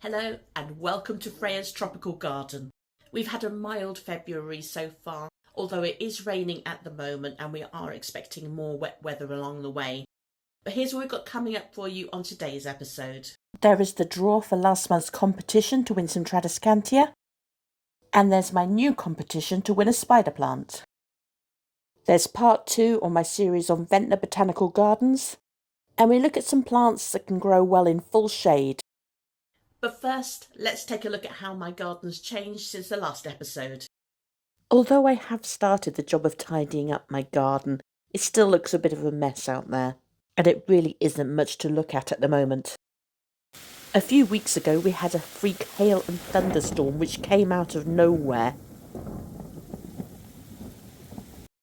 Hello and welcome to Freya's Tropical Garden. We've had a mild February so far, although it is raining at the moment and we are expecting more wet weather along the way. But here's what we've got coming up for you on today's episode. There is the draw for last month's competition to win some Tradescantia, and there's my new competition to win a spider plant. There's part 2 on my series on Ventnor Botanic Gardens, and we look at some plants that can grow well in full shade. But first, let's take a look at how my garden's changed since the last episode. Although I have started the job of tidying up my garden, it still looks a bit of a mess out there, and it really isn't much to look at the moment. A few weeks ago we had a freak hail and thunderstorm which came out of nowhere.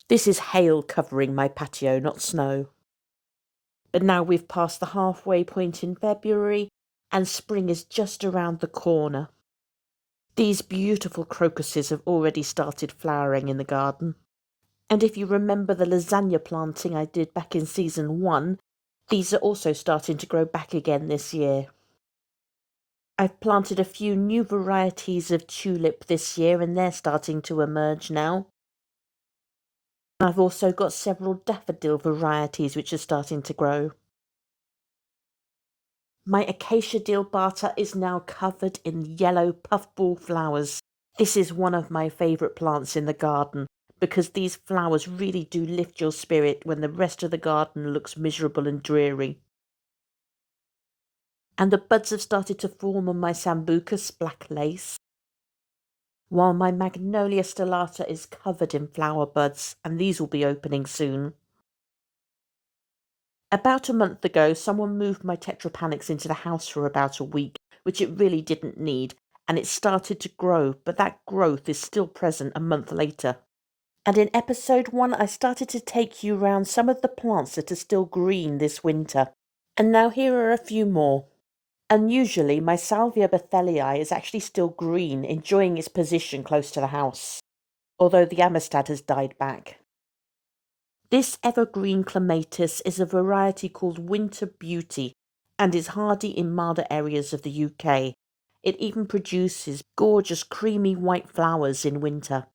This is hail covering my patio, not snow. But now we've passed the halfway point in February, and spring is just around the corner. These beautiful crocuses have already started flowering in the garden. And if you remember the lasagna planting I did back in season 1, these are also starting to grow back again this year. I've planted a few new varieties of tulip this year and they're starting to emerge now. I've also got several daffodil varieties which are starting to grow. My acacia dealbata is now covered in yellow puffball flowers. This is one of my favourite plants in the garden because these flowers really do lift your spirit when the rest of the garden looks miserable and dreary. And the buds have started to form on my sambucus black lace, while my magnolia stellata is covered in flower buds, and these will be opening soon. About a month ago, someone moved my tetrapanax into the house for about a week, which it really didn't need, and it started to grow, but that growth is still present a month later. And in episode 1, I started to take you round some of the plants that are still green this winter. And now here are a few more. Unusually, my Salvia Berthelii is actually still green, enjoying its position close to the house, although the Amistad has died back. This evergreen clematis is a variety called Winter Beauty and is hardy in milder areas of the UK. It even produces gorgeous creamy white flowers in winter.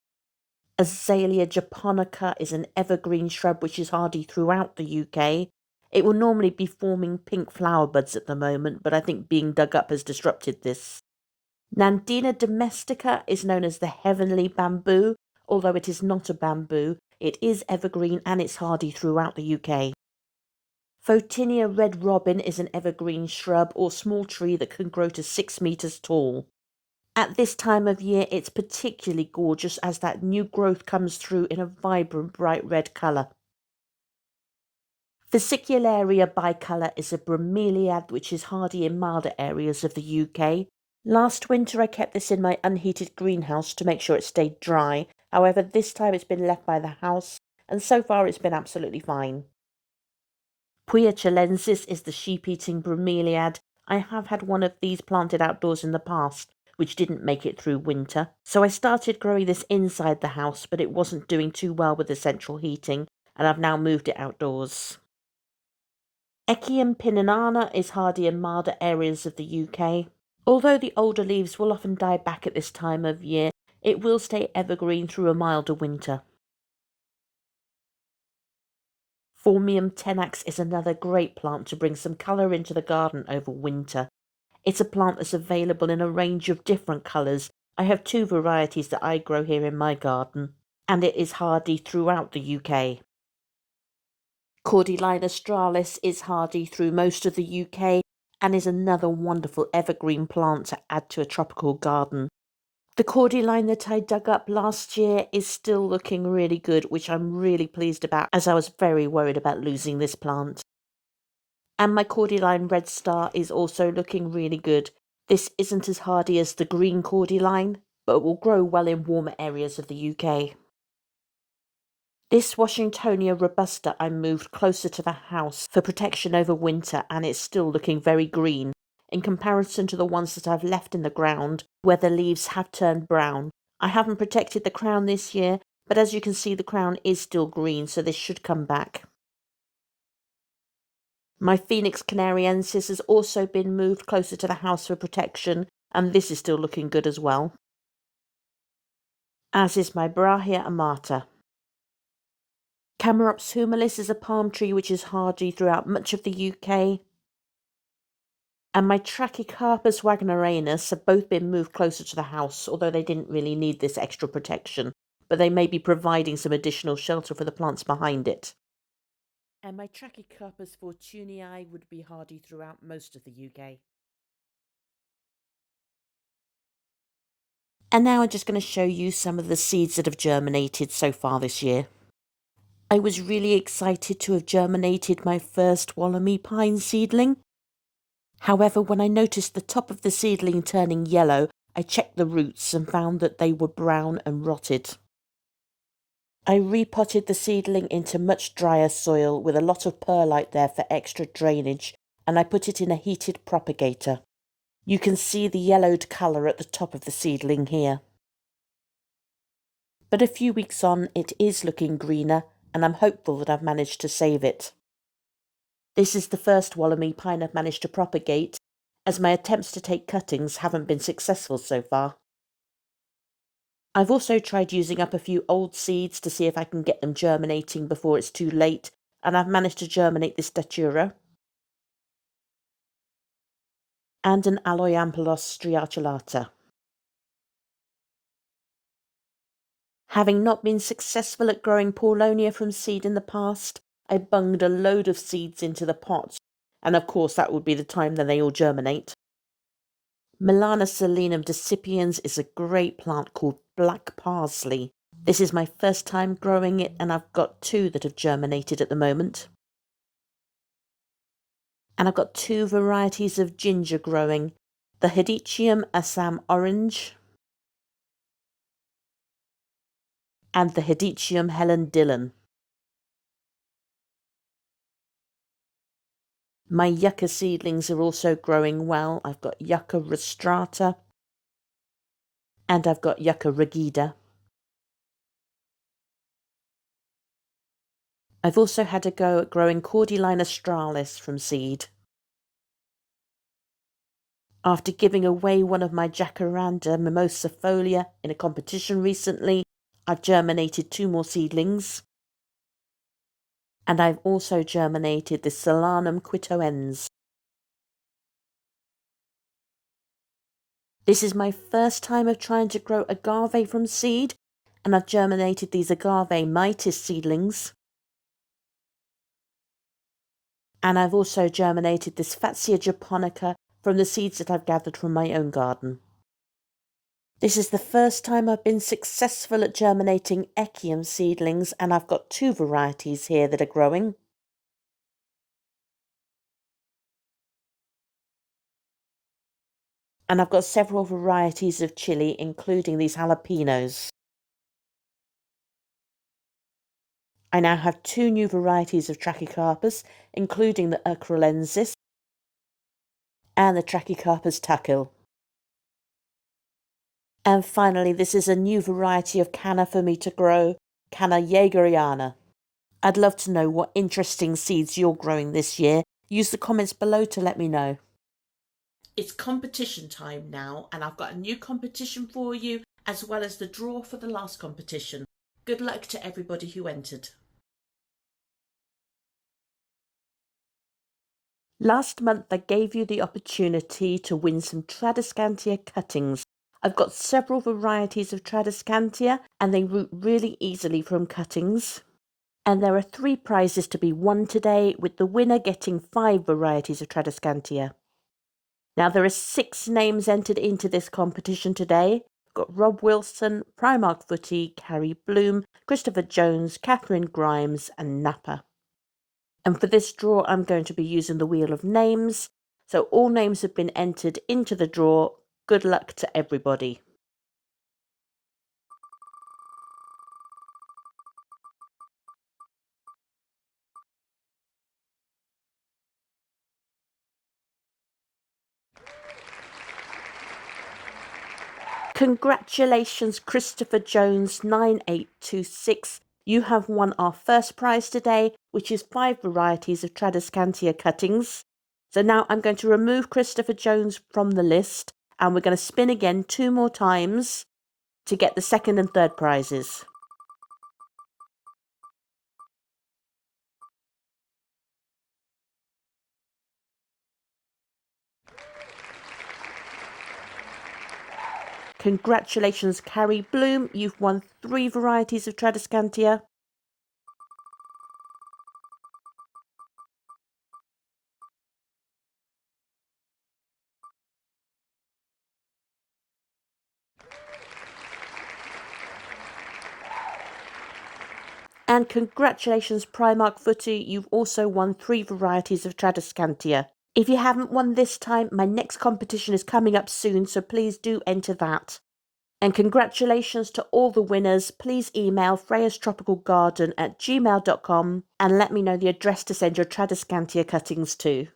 Azalea japonica is an evergreen shrub which is hardy throughout the UK. It will normally be forming pink flower buds at the moment, but I think being dug up has disrupted this. Nandina domestica is known as the heavenly bamboo, although it is not a bamboo. It is evergreen and it's hardy throughout the UK. Photinia red robin is an evergreen shrub or small tree that can grow to 6 metres tall. At this time of year it's particularly gorgeous as that new growth comes through in a vibrant bright red colour. Fascicularia bicolour is a bromeliad which is hardy in milder areas of the UK. Last winter I kept this in my unheated greenhouse to make sure it stayed dry. However, this time it's been left by the house, and so far it's been absolutely fine. Puya Chilensis is the sheep-eating bromeliad. I have had one of these planted outdoors in the past, which didn't make it through winter, so I started growing this inside the house, but it wasn't doing too well with the central heating, and I've now moved it outdoors. Echium pinninana is hardy in milder areas of the UK. Although the older leaves will often die back at this time of year, it will stay evergreen through a milder winter. Phormium tenax is another great plant to bring some colour into the garden over winter. It's a plant that's available in a range of different colours. I have 2 varieties that I grow here in my garden, and it is hardy throughout the UK. Cordyline australis is hardy through most of the UK and is another wonderful evergreen plant to add to a tropical garden. The cordyline that I dug up last year is still looking really good, which I'm really pleased about as I was very worried about losing this plant. And my cordyline red star is also looking really good. This isn't as hardy as the green cordyline, but will grow well in warmer areas of the UK. This Washingtonia robusta I moved closer to the house for protection over winter, and it's still looking very green in comparison to the ones that I've left in the ground where the leaves have turned brown. I haven't protected the crown this year, but as you can see the crown is still green, so this should come back. My Phoenix canariensis has also been moved closer to the house for protection, and this is still looking good as well. As is my Brahia amata. Camarops humilis is a palm tree which is hardy throughout much of the UK. And my Trachycarpus wagneranus have both been moved closer to the house, although they didn't really need this extra protection, but they may be providing some additional shelter for the plants behind it. And my Trachycarpus fortunii would be hardy throughout most of the UK. And now I'm just going to show you some of the seeds that have germinated so far this year. I was really excited to have germinated my first Wollemi pine seedling. However, when I noticed the top of the seedling turning yellow, I checked the roots and found that they were brown and rotted. I repotted the seedling into much drier soil with a lot of perlite there for extra drainage, and I put it in a heated propagator. You can see the yellowed colour at the top of the seedling here. But a few weeks on, it is looking greener, and I'm hopeful that I've managed to save it. This is the first Wollemi pine I've managed to propagate, as my attempts to take cuttings haven't been successful so far. I've also tried using up a few old seeds to see if I can get them germinating before it's too late, and I've managed to germinate this Datura and an Aloiampelos striaculata. Having not been successful at growing Paulonia from seed in the past, I bunged a load of seeds into the pot, and of course that would be the time then they all germinate. Melanosolenum decipiens is a great plant called black parsley. This is my first time growing it, and I've got 2 that have germinated at the moment. And I've got 2 varieties of ginger growing, the Hedychium Assam orange and the Hedychium Helen Dillon. My yucca seedlings are also growing well. I've got Yucca rostrata and I've got Yucca rigida. I've also had a go at growing Cordyline australis from seed. After giving away one of my Jacaranda mimosifolia in a competition recently, I've germinated 2 more seedlings. And I've also germinated the Solanum quitoens. This is my first time of trying to grow agave from seed, and I've germinated these Agave mitis seedlings. And I've also germinated this Fatsia japonica from the seeds that I've gathered from my own garden. This is the first time I've been successful at germinating Echium seedlings, and I've got 2 varieties here that are growing. And I've got several varieties of chili, including these jalapenos. I now have 2 new varieties of Trachycarpus, including the Chilensis and the Trachycarpus tachyl. And finally, this is a new variety of canna for me to grow, Canna Jaegeriana. I'd love to know what interesting seeds you're growing this year. Use the comments below to let me know. It's competition time now, and I've got a new competition for you, as well as the draw for the last competition. Good luck to everybody who entered. Last month I gave you the opportunity to win some Tradescantia cuttings. I've got several varieties of Tradescantia, and they root really easily from cuttings. And there are 3 prizes to be won today, with the winner getting 5 varieties of Tradescantia. Now there are 6 names entered into this competition today. We've got Rob Wilson, Primark Footy, Carrie Bloom, Christopher Jones, Catherine Grimes and Napa. And for this draw I'm going to be using the Wheel of Names. So all names have been entered into the draw. Good luck to everybody. Congratulations, Christopher Jones 9826. You have won our first prize today, which is 5 varieties of Tradescantia cuttings. So now I'm going to remove Christopher Jones from the list, and we're going to spin again 2 more times to get the second and third prizes. Congratulations, Carrie Bloom. You've won 3 varieties of Tradescantia. And congratulations, Primark Footy. You've also won 3 varieties of Tradescantia. If you haven't won this time, my next competition is coming up soon, so please do enter that. And congratulations to all the winners. Please email Freya's Tropical Garden at gmail.com and let me know the address to send your Tradescantia cuttings to.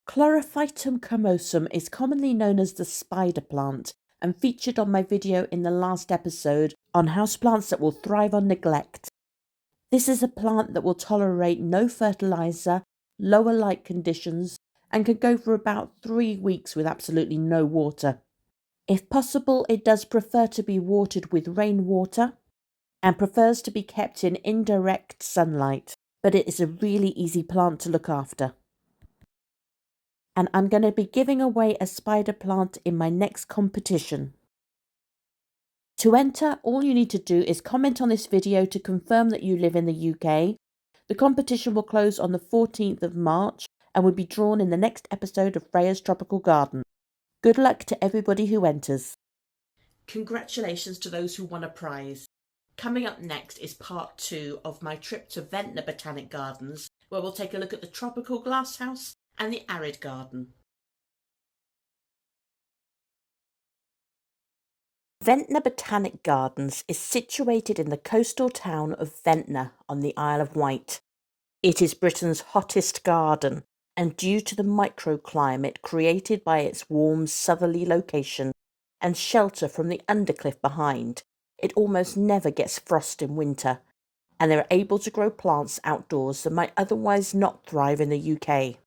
Chlorophytum comosum is commonly known as the spider plant and featured on my video in the last episode on houseplants that will thrive on neglect. This is a plant that will tolerate no fertiliser, lower light conditions, and can go for about 3 weeks with absolutely no water. If possible, it does prefer to be watered with rainwater and prefers to be kept in indirect sunlight, but it is a really easy plant to look after. And I'm going to be giving away a spider plant in my next competition. To enter, all you need to do is comment on this video to confirm that you live in the UK. The competition will close on the 14th of March and will be drawn in the next episode of Freya's Tropical Garden. Good luck to everybody who enters. Congratulations to those who won a prize. Coming up next is part 2 of my trip to Ventnor Botanic Gardens, where we'll take a look at the Tropical Glasshouse and the Arid Garden. Ventnor Botanic Gardens is situated in the coastal town of Ventnor on the Isle of Wight. It is Britain's hottest garden, and due to the microclimate created by its warm southerly location and shelter from the undercliff behind, it almost never gets frost in winter, and they're able to grow plants outdoors that might otherwise not thrive in the UK.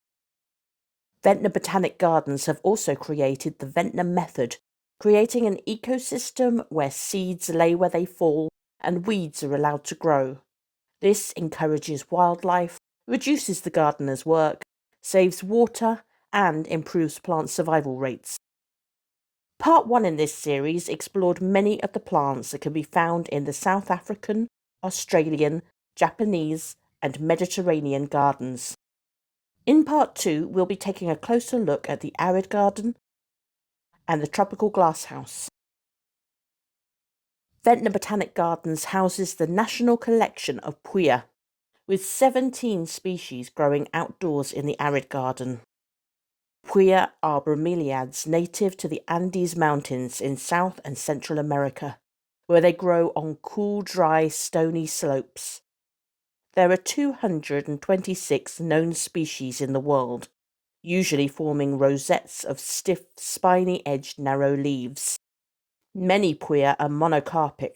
Ventnor Botanic Gardens have also created the Ventnor method, creating an ecosystem where seeds lay where they fall and weeds are allowed to grow. This encourages wildlife, reduces the gardener's work, saves water, and improves plant survival rates. Part 1 in this series explored many of the plants that can be found in the South African, Australian, Japanese, and Mediterranean gardens. In Part 2, we'll be taking a closer look at the Arid Garden and the Tropical Glasshouse. Ventnor Botanic Gardens houses the National Collection of Puya, with 17 species growing outdoors in the Arid Garden. Puya are bromeliads native to the Andes Mountains in South and Central America, where they grow on cool, dry, stony slopes. There are 226 known species in the world, usually forming rosettes of stiff, spiny-edged narrow leaves. Many Puya are monocarpic,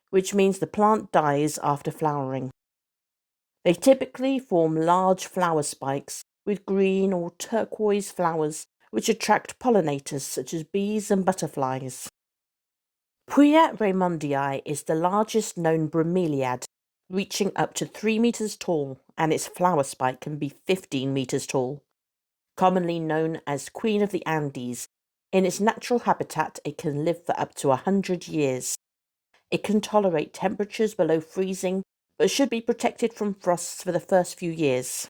which means the plant dies after flowering. They typically form large flower spikes with green or turquoise flowers which attract pollinators such as bees and butterflies. Puya Raimondii is the largest known bromeliad, reaching up to 3 meters tall, and its flower spike can be 15 meters tall. Commonly known as Queen of the Andes, in its natural habitat it can live for up to 100 years. It can tolerate temperatures below freezing, but should be protected from frosts for the first few years.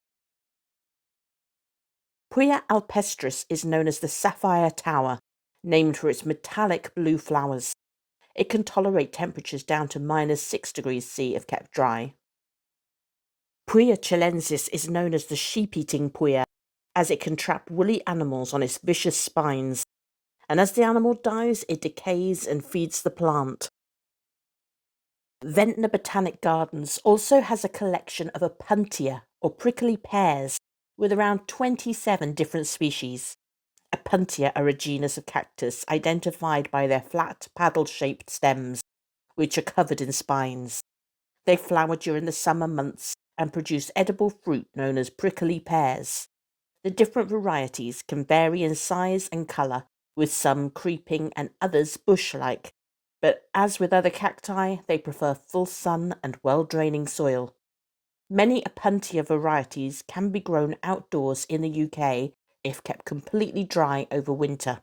Puya Alpestris is known as the Sapphire Tower, named for its metallic blue flowers. It can tolerate temperatures down to -6 degrees C if kept dry. Puya Chilensis is known as the sheep-eating puya, as it can trap woolly animals on its vicious spines, and as the animal dies, it decays and feeds the plant. Ventnor Botanic Gardens also has a collection of Opuntia, or prickly pears, with around 27 different species. Opuntia are a genus of cactus identified by their flat, paddle-shaped stems, which are covered in spines. They flower during the summer months and produce edible fruit known as prickly pears. The different varieties can vary in size and colour, with some creeping and others bush-like, but as with other cacti, they prefer full sun and well-draining soil. Many Opuntia varieties can be grown outdoors in the UK if kept completely dry over winter.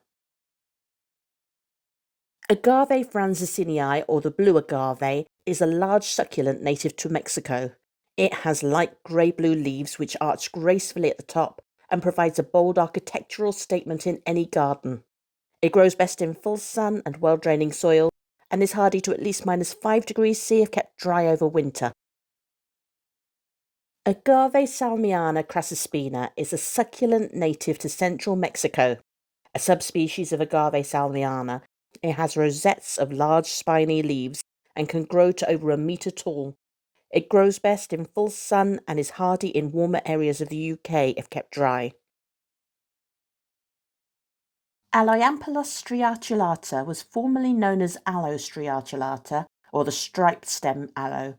Agave Fransosinii, or the blue agave, is a large succulent native to Mexico. It has light grey-blue leaves which arch gracefully at the top and provides a bold architectural statement in any garden. It grows best in full sun and well-draining soil and is hardy to at least -5°C if kept dry over winter. Agave Salmiana crassuspina is a succulent native to central Mexico. A subspecies of Agave Salmiana, it has rosettes of large spiny leaves and can grow to over 1 metre tall. It grows best in full sun and is hardy in warmer areas of the UK if kept dry. Aloeampelus striaculata was formerly known as Aloe striaculata, or the striped stem aloe,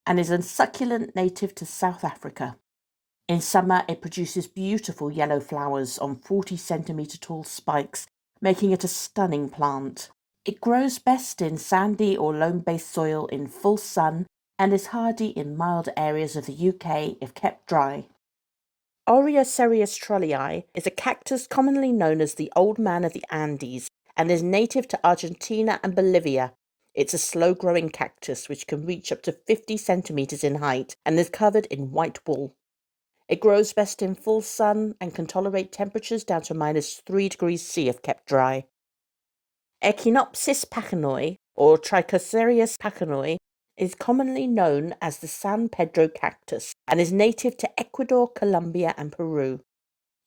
and is a succulent native to South Africa. In summer, it produces beautiful yellow flowers on 40-centimetre tall spikes, making it a stunning plant. It grows best in sandy or loam-based soil in full sun and is hardy in mild areas of the UK if kept dry. Oreocereus trulli is a cactus commonly known as the Old Man of the Andes and is native to Argentina and Bolivia. It's a slow-growing cactus which can reach up to 50 centimetres in height and is covered in white wool. It grows best in full sun and can tolerate temperatures down to -3°C if kept dry. Echinopsis pachanoi, or Trichocereus pachanoi, is commonly known as the San Pedro cactus and is native to Ecuador, Colombia and Peru.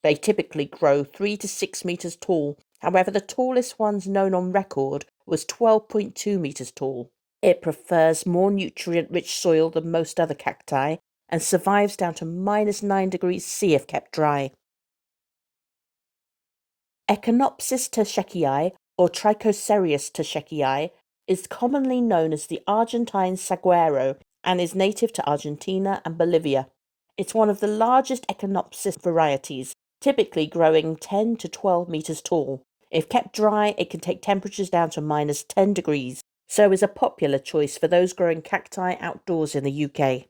They typically grow 3 to 6 metres tall, however the tallest ones known on record was 12.2 metres tall. It prefers more nutrient-rich soil than most other cacti and survives down to -9°C if kept dry. Echinopsis terschekii, or Trichocereus terschekii, is commonly known as the Argentine saguaro and is native to Argentina and Bolivia. It's one of the largest Echinopsis varieties, typically growing 10 to 12 metres tall. If kept dry, it can take temperatures down to -10°, so is a popular choice for those growing cacti outdoors in the UK.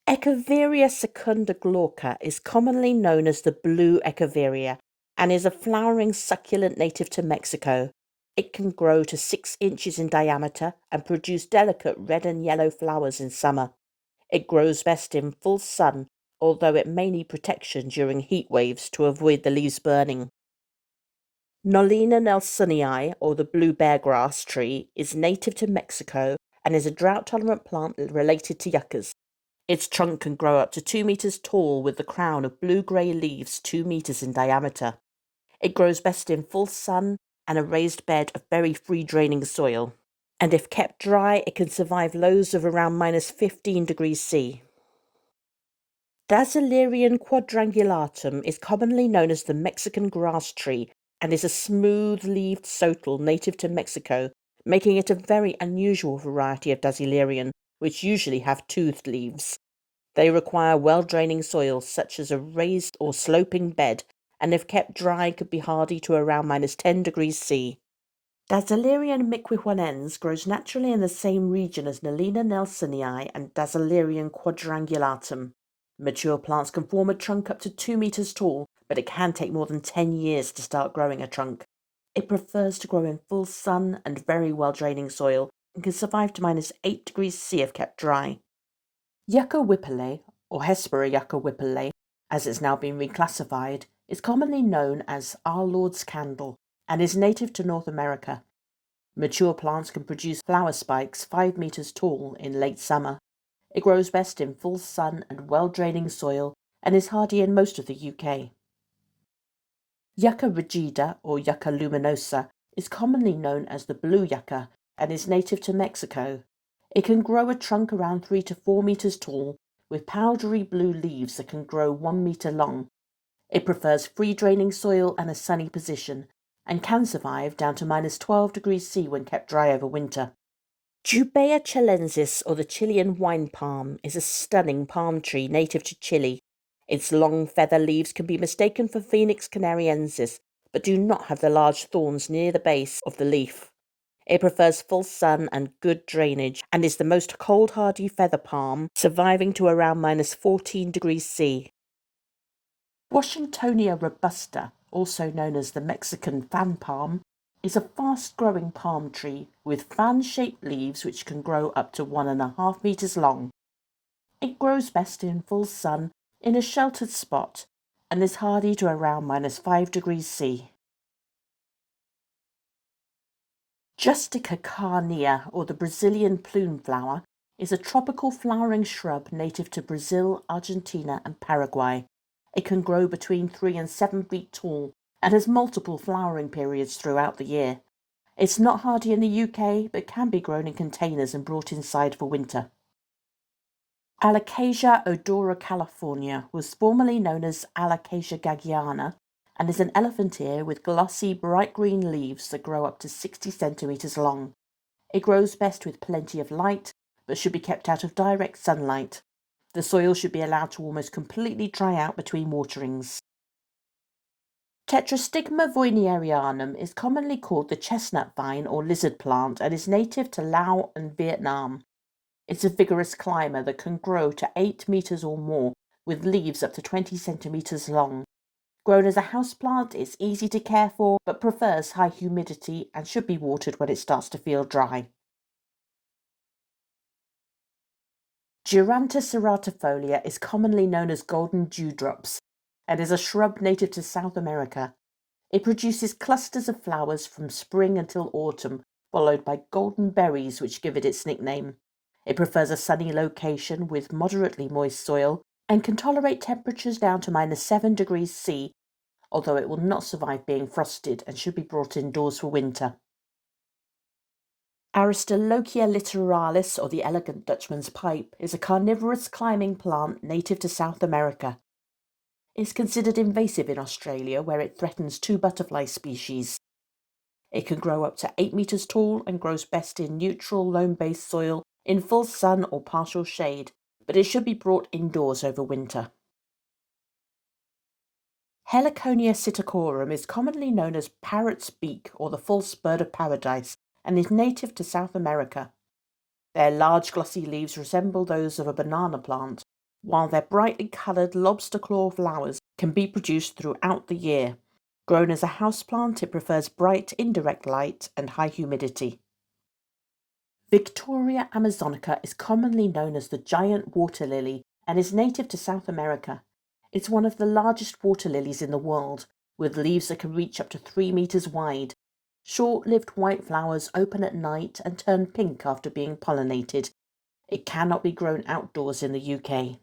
Echeveria secunda glauca is commonly known as the blue echeveria and is a flowering succulent native to Mexico. It can grow to 6 inches in diameter and produce delicate red and yellow flowers in summer. It grows best in full sun, although it may need protection during heat waves to avoid the leaves burning. Nolina nelsonii, or the blue beargrass tree, is native to Mexico and is a drought-tolerant plant related to yuccas. Its trunk can grow up to 2 metres tall with the crown of blue-grey leaves 2 metres in diameter. It grows best in full sun and a raised bed of very free-draining soil. And if kept dry, it can survive lows of around -15°C. Dasylirion quadrangulatum is commonly known as the Mexican grass tree and is a smooth-leaved sotol native to Mexico, making it a very unusual variety of Dasylirion, which usually have toothed leaves. They require well-draining soil such as a raised or sloping bed, and if kept dry could be hardy to around -10°C. Dasylirion miquihuanens grows naturally in the same region as Nolina nelsonii and Dasylirion quadrangulatum. Mature plants can form a trunk up to 2 metres tall, but it can take more than 10 years to start growing a trunk. It prefers to grow in full sun and very well-draining soil and can survive to -8°C if kept dry. Yucca whipple, or Hespera yucca whipple, as it's now been reclassified, is commonly known as Our Lord's Candle and is native to North America. Mature plants can produce flower spikes 5 metres tall in late summer. It grows best in full sun and well-draining soil and is hardy in most of the UK. Yucca rigida, or Yucca luminosa, is commonly known as the blue yucca and is native to Mexico. It can grow a trunk around 3 to 4 metres tall, with powdery blue leaves that can grow 1 metre long. It prefers free-draining soil and a sunny position, and can survive down to -12°C when kept dry over winter. Puya Chilensis, or the Chilean wine palm, is a stunning palm tree native to Chile. Its long feather leaves can be mistaken for Phoenix canariensis, but do not have the large thorns near the base of the leaf. It prefers full sun and good drainage, and is the most cold-hardy feather palm, surviving to around -14 degrees C. Washingtonia robusta, also known as the Mexican fan palm, is a fast-growing palm tree with fan-shaped leaves which can grow up to 1.5 meters long. It grows best in full sun in a sheltered spot and is hardy to around -5 degrees C. Justica carnea, or the Brazilian plume flower, is a tropical flowering shrub native to Brazil, Argentina and Paraguay. It can grow between 3 and 7 feet tall and has multiple flowering periods throughout the year. It's not hardy in the UK, but can be grown in containers and brought inside for winter. Alocasia odora california was formerly known as Alocasia gagiana and is an elephant ear with glossy bright green leaves that grow up to 60 centimeters long. It grows best with plenty of light, but should be kept out of direct sunlight. The soil should be allowed to almost completely dry out between waterings. Tetrastigma voynerianum is commonly called the chestnut vine or lizard plant and is native to Laos and Vietnam. It's a vigorous climber that can grow to 8 meters or more, with leaves up to 20 centimeters long. Grown as a houseplant, it's easy to care for, but prefers high humidity and should be watered when it starts to feel dry. Geronta ceratifolia is commonly known as golden dewdrops and is a shrub native to South America. It produces clusters of flowers from spring until autumn, followed by golden berries which give it its nickname. It prefers a sunny location with moderately moist soil and can tolerate temperatures down to -7 degrees C, although it will not survive being frosted and should be brought indoors for winter. Aristolochia littoralis, or the elegant Dutchman's pipe, is a carnivorous climbing plant native to South America. It is considered invasive in Australia, where it threatens 2 butterfly species. It can grow up to 8 meters tall and grows best in neutral loam-based soil in full sun or partial shade, but it should be brought indoors over winter. Heliconia psittacorum is commonly known as parrot's beak or the false bird of paradise and is native to South America. Their large glossy leaves resemble those of a banana plant, while their brightly coloured lobster claw flowers can be produced throughout the year. Grown as a houseplant, it prefers bright indirect light and high humidity. Victoria amazonica is commonly known as the giant water lily and is native to South America. It's one of the largest water lilies in the world, with leaves that can reach up to 3 meters wide. Short-lived white flowers open at night and turn pink after being pollinated. It cannot be grown outdoors in the UK.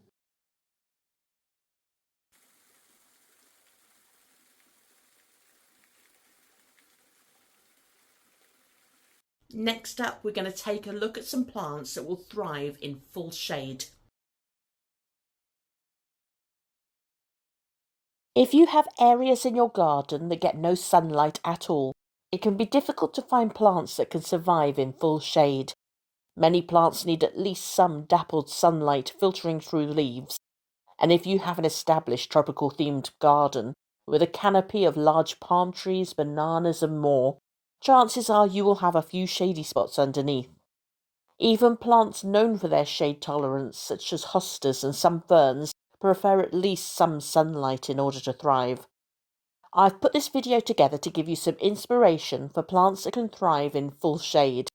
Next up, we're going to take a look at some plants that will thrive in full shade. If you have areas in your garden that get no sunlight at all, it can be difficult to find plants that can survive in full shade. Many plants need at least some dappled sunlight filtering through leaves, and if you have an established tropical themed garden with a canopy of large palm trees, bananas and more, chances are you will have a few shady spots underneath. Even plants known for their shade tolerance, such as hostas and some ferns, prefer at least some sunlight in order to thrive. I've put this video together to give you some inspiration for plants that can thrive in full shade.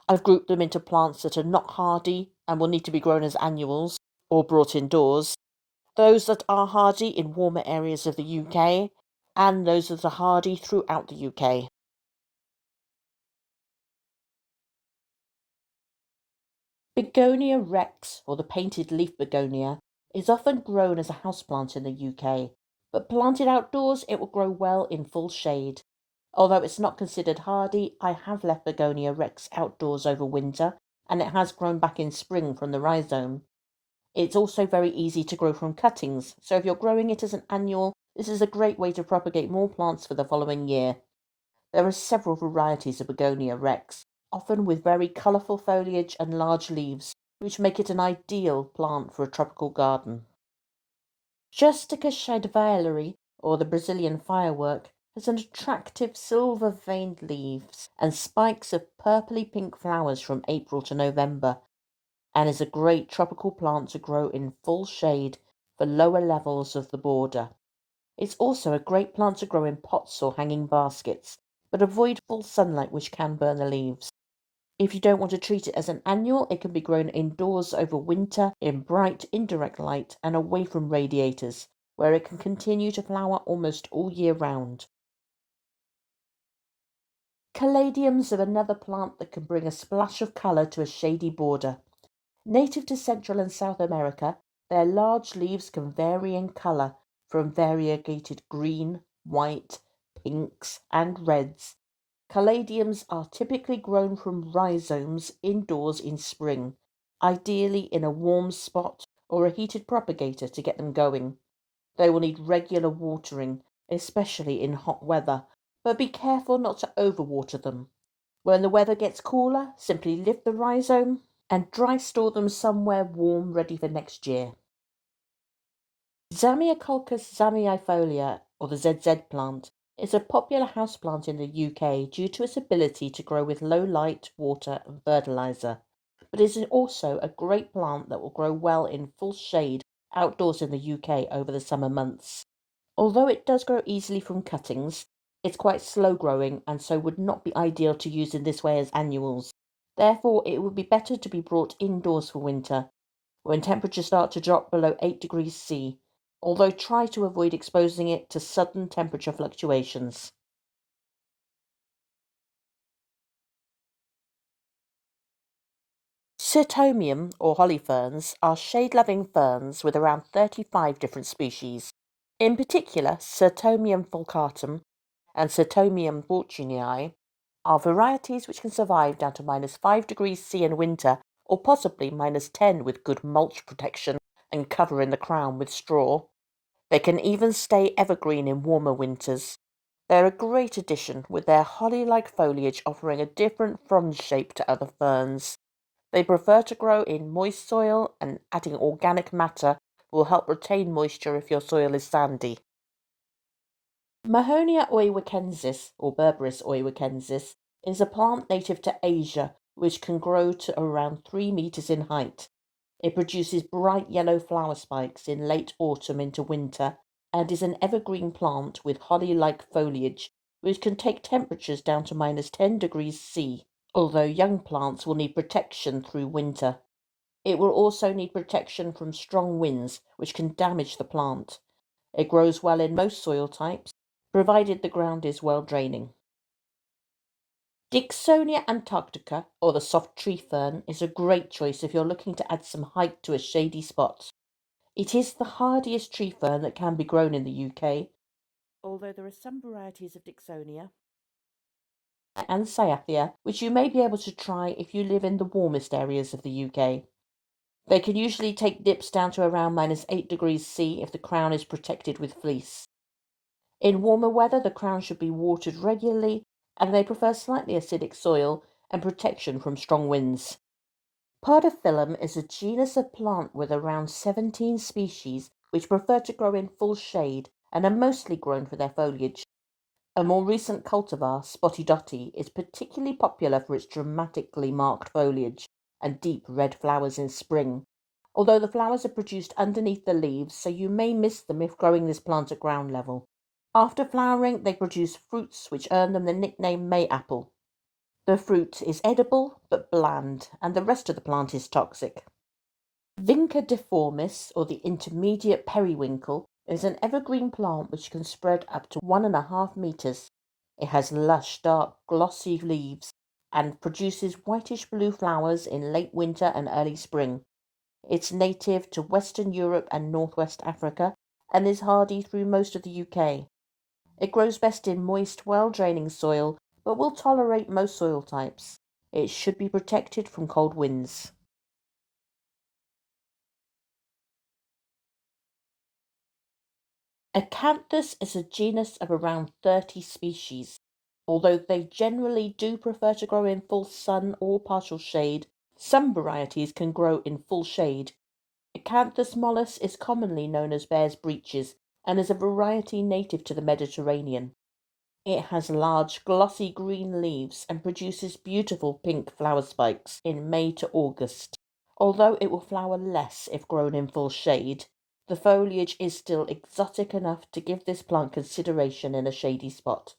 I've grouped them into plants that are not hardy and will need to be grown as annuals or brought indoors, those that are hardy in warmer areas of the UK, and those that are hardy throughout the UK. Begonia rex, or the painted leaf begonia, is often grown as a houseplant in the UK, but planted outdoors it will grow well in full shade. Although it's not considered hardy, I have left Begonia rex outdoors over winter, and it has grown back in spring from the rhizome. It's also very easy to grow from cuttings, so if you're growing it as an annual, this is a great way to propagate more plants for the following year. There are several varieties of Begonia rex. often with very colourful foliage and large leaves, which make it an ideal plant for a tropical garden. Justica shadvalleri, or the Brazilian firework, has an attractive silver-veined leaves and spikes of purpley pink flowers from April to November, and is a great tropical plant to grow in full shade for lower levels of the border. It's also a great plant to grow in pots or hanging baskets, but avoid full sunlight which can burn the leaves. If you don't want to treat it as an annual, it can be grown indoors over winter in bright indirect light and away from radiators, where it can continue to flower almost all year round. Caladiums are another plant that can bring a splash of colour to a shady border. Native to Central and South America, their large leaves can vary in colour from variegated green, white, pinks, and reds. Caladiums are typically grown from rhizomes indoors in spring, ideally in a warm spot or a heated propagator to get them going. They will need regular watering, especially in hot weather, but be careful not to overwater them. When the weather gets cooler, simply lift the rhizome and dry store them somewhere warm ready for next year. Zamioculcas zamiifolia, or the ZZ plant, is a popular houseplant in the UK due to its ability to grow with low light, water and fertiliser, but is also a great plant that will grow well in full shade outdoors in the UK over the summer months. Although it does grow easily from cuttings, it's quite slow growing and so would not be ideal to use in this way as annuals. Therefore, it would be better to be brought indoors for winter, when temperatures start to drop below 8 degrees C, although try to avoid exposing it to sudden temperature fluctuations. Sirtomium, or holly ferns, are shade-loving ferns with around 35 different species. In particular, Sirtomium fulcatum and Sirtomium borchinii are varieties which can survive down to -5 degrees C in winter, or possibly -10 with good mulch protection and cover in the crown with straw. They can even stay evergreen in warmer winters. They're a great addition, with their holly-like foliage offering a different frond shape to other ferns. They prefer to grow in moist soil, and adding organic matter will help retain moisture if your soil is sandy. Mahonia oiwacensis, or Berberis oiwacensis, is a plant native to Asia which can grow to around 3 meters in height. It produces bright yellow flower spikes in late autumn into winter and is an evergreen plant with holly-like foliage which can take temperatures down to -10 degrees C, although young plants will need protection through winter. It will also need protection from strong winds which can damage the plant. It grows well in most soil types, provided the ground is well draining. Dicksonia antarctica, or the soft tree fern, is a great choice if you're looking to add some height to a shady spot. It is the hardiest tree fern that can be grown in the UK, although there are some varieties of Dicksonia and Cyathea which you may be able to try if you live in the warmest areas of the UK. They can usually take dips down to around -8 degrees C if the crown is protected with fleece. In warmer weather, the crown should be watered regularly, and they prefer slightly acidic soil and protection from strong winds. Podophyllum is a genus of plant with around 17 species which prefer to grow in full shade and are mostly grown for their foliage. A more recent cultivar, Spotty Dotty, is particularly popular for its dramatically marked foliage and deep red flowers in spring, although the flowers are produced underneath the leaves, so you may miss them if growing this plant at ground level. After flowering, they produce fruits which earn them the nickname Mayapple. The fruit is edible but bland, and the rest of the plant is toxic. Vinca deformis, or the intermediate periwinkle, is an evergreen plant which can spread up to 1.5 meters. It has lush, dark, glossy leaves and produces whitish-blue flowers in late winter and early spring. It's native to Western Europe and Northwest Africa and is hardy through most of the UK. It grows best in moist, well-draining soil, but will tolerate most soil types. It should be protected from cold winds. Acanthus is a genus of around 30 species. Although they generally do prefer to grow in full sun or partial shade, some varieties can grow in full shade. Acanthus mollis is commonly known as bear's breeches and is a variety native to the Mediterranean. It has large, glossy green leaves and produces beautiful pink flower spikes in May to August. Although it will flower less if grown in full shade, the foliage is still exotic enough to give this plant consideration in a shady spot.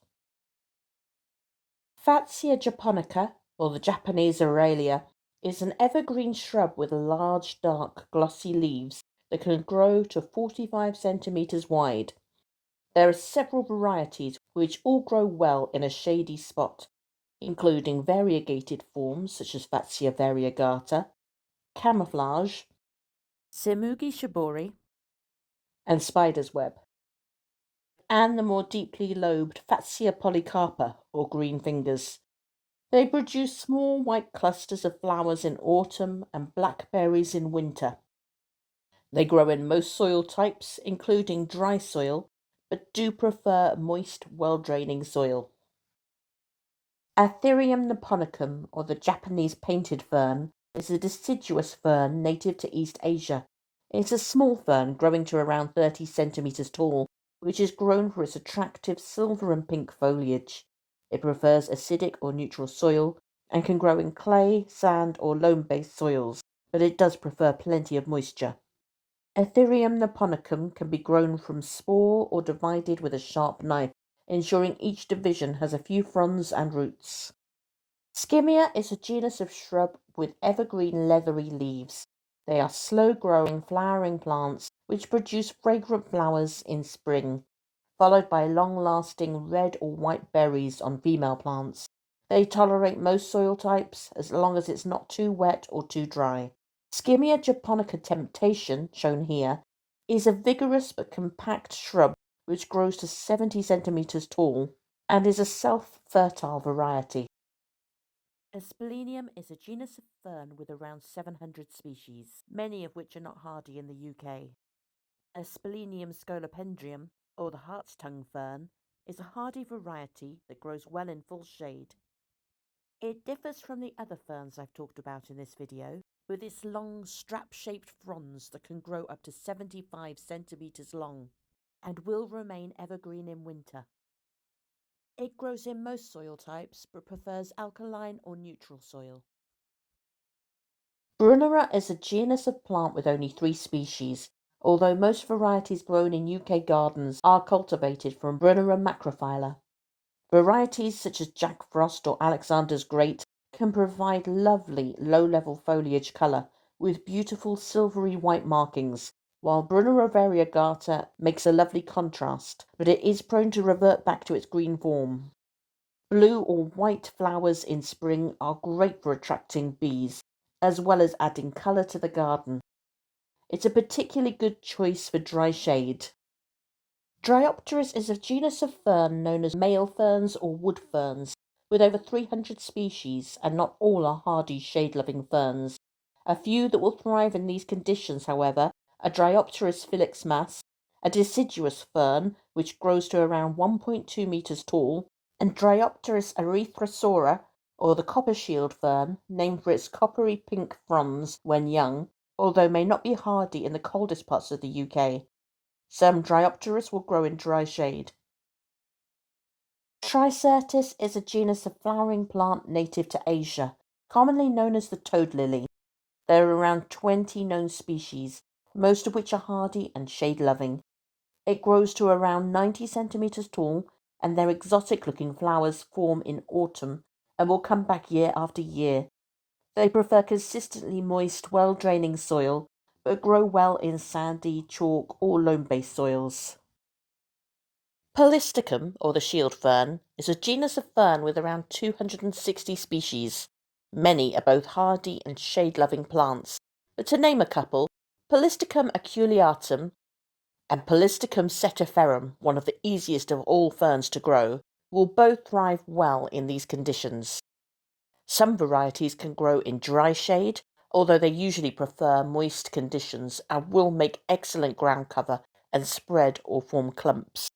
Fatsia japonica, or the Japanese Aralia, is an evergreen shrub with large, dark, glossy leaves that can grow to 45 centimeters wide. There are several varieties which all grow well in a shady spot, including variegated forms such as Fatsia variegata, camouflage, Simugi shibori, and spider's web, and the more deeply lobed Fatsia polycarpa, or green fingers. They produce small white clusters of flowers in autumn and blackberries in winter. They grow in most soil types, including dry soil, but do prefer moist, well-draining soil. Atherium niponicum, or the Japanese painted fern, is a deciduous fern native to East Asia. It's a small fern growing to around 30 centimeters tall, which is grown for its attractive silver and pink foliage. It prefers acidic or neutral soil and can grow in clay, sand, or loam-based soils, but it does prefer plenty of moisture. Atherium niponicum can be grown from spore or divided with a sharp knife, ensuring each division has a few fronds and roots. Skimmia is a genus of shrub with evergreen leathery leaves. They are slow-growing flowering plants which produce fragrant flowers in spring, followed by long-lasting red or white berries on female plants. They tolerate most soil types as long as it's not too wet or too dry. Skimmia japonica temptation, shown here, is a vigorous but compact shrub which grows to 70 centimeters tall and is a self-fertile variety. Asplenium is a genus of fern with around 700 species, many of which are not hardy in the UK. Asplenium scolopendrium, or the hart's tongue fern, is a hardy variety that grows well in full shade. It differs from the other ferns I've talked about in this video, with its long strap-shaped fronds that can grow up to 75 centimeters long, and will remain evergreen in winter. It grows in most soil types, but prefers alkaline or neutral soil. Brunnera is a genus of plant with only 3 species, although most varieties grown in UK gardens are cultivated from Brunnera macrophylla. Varieties such as Jack Frost or Alexander's Great can provide lovely low-level foliage colour with beautiful silvery white markings, while Brunnera variegata makes a lovely contrast, but it is prone to revert back to its green form. Blue or white flowers in spring are great for attracting bees, as well as adding colour to the garden. It's a particularly good choice for dry shade. Dryopteris is a genus of fern known as male ferns or wood ferns, with over 300 species, and not all are hardy shade-loving ferns. A few that will thrive in these conditions, however, are Dryopteris filix mas, a deciduous fern which grows to around 1.2 meters tall, and Dryopteris erythrosora, or the copper shield fern, named for its coppery pink fronds when young, although may not be hardy in the coldest parts of the UK. Some Dryopteris will grow in dry shade. Tricertis is a genus of flowering plant native to Asia, commonly known as the toad lily. There are around 20 known species, most of which are hardy and shade-loving. It grows to around 90 centimeters tall, and their exotic-looking flowers form in autumn and will come back year after year. They prefer consistently moist, well-draining soil, but grow well in sandy, chalk, or loam-based soils. Polystichum, or the shield fern, is a genus of fern with around 260 species. Many are both hardy and shade-loving plants, but to name a couple, Polystichum aculeatum and Polystichum setiferum, one of the easiest of all ferns to grow, will both thrive well in these conditions. Some varieties can grow in dry shade, although they usually prefer moist conditions and will make excellent ground cover and spread or form clumps.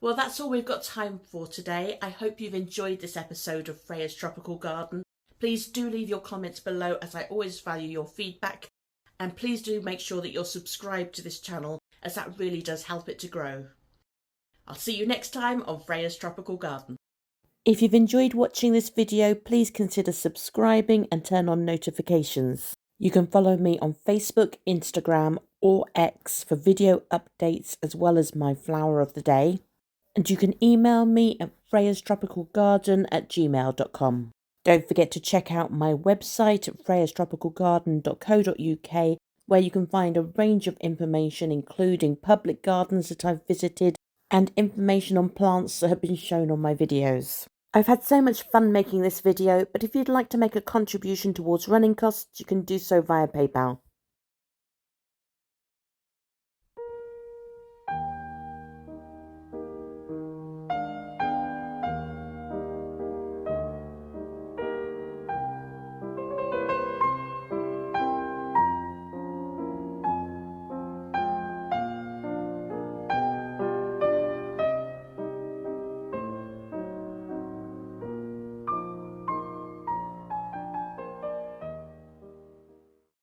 Well, that's all we've got time for today. I hope you've enjoyed this episode of Freya's Tropical Garden. Please do leave your comments below, as I always value your feedback. And please do make sure that you're subscribed to this channel, as that really does help it to grow. I'll see you next time on Freya's Tropical Garden. If you've enjoyed watching this video, please consider subscribing and turn on notifications. You can follow me on Facebook, Instagram or X for video updates as well as my flower of the day. And you can email me at freyastropicalgarden@gmail.com. Don't forget to check out my website at freyastropicalgarden.co.uk, where you can find a range of information including public gardens that I've visited and information on plants that have been shown on my videos. I've had so much fun making this video, but if you'd like to make a contribution towards running costs, you can do so via PayPal.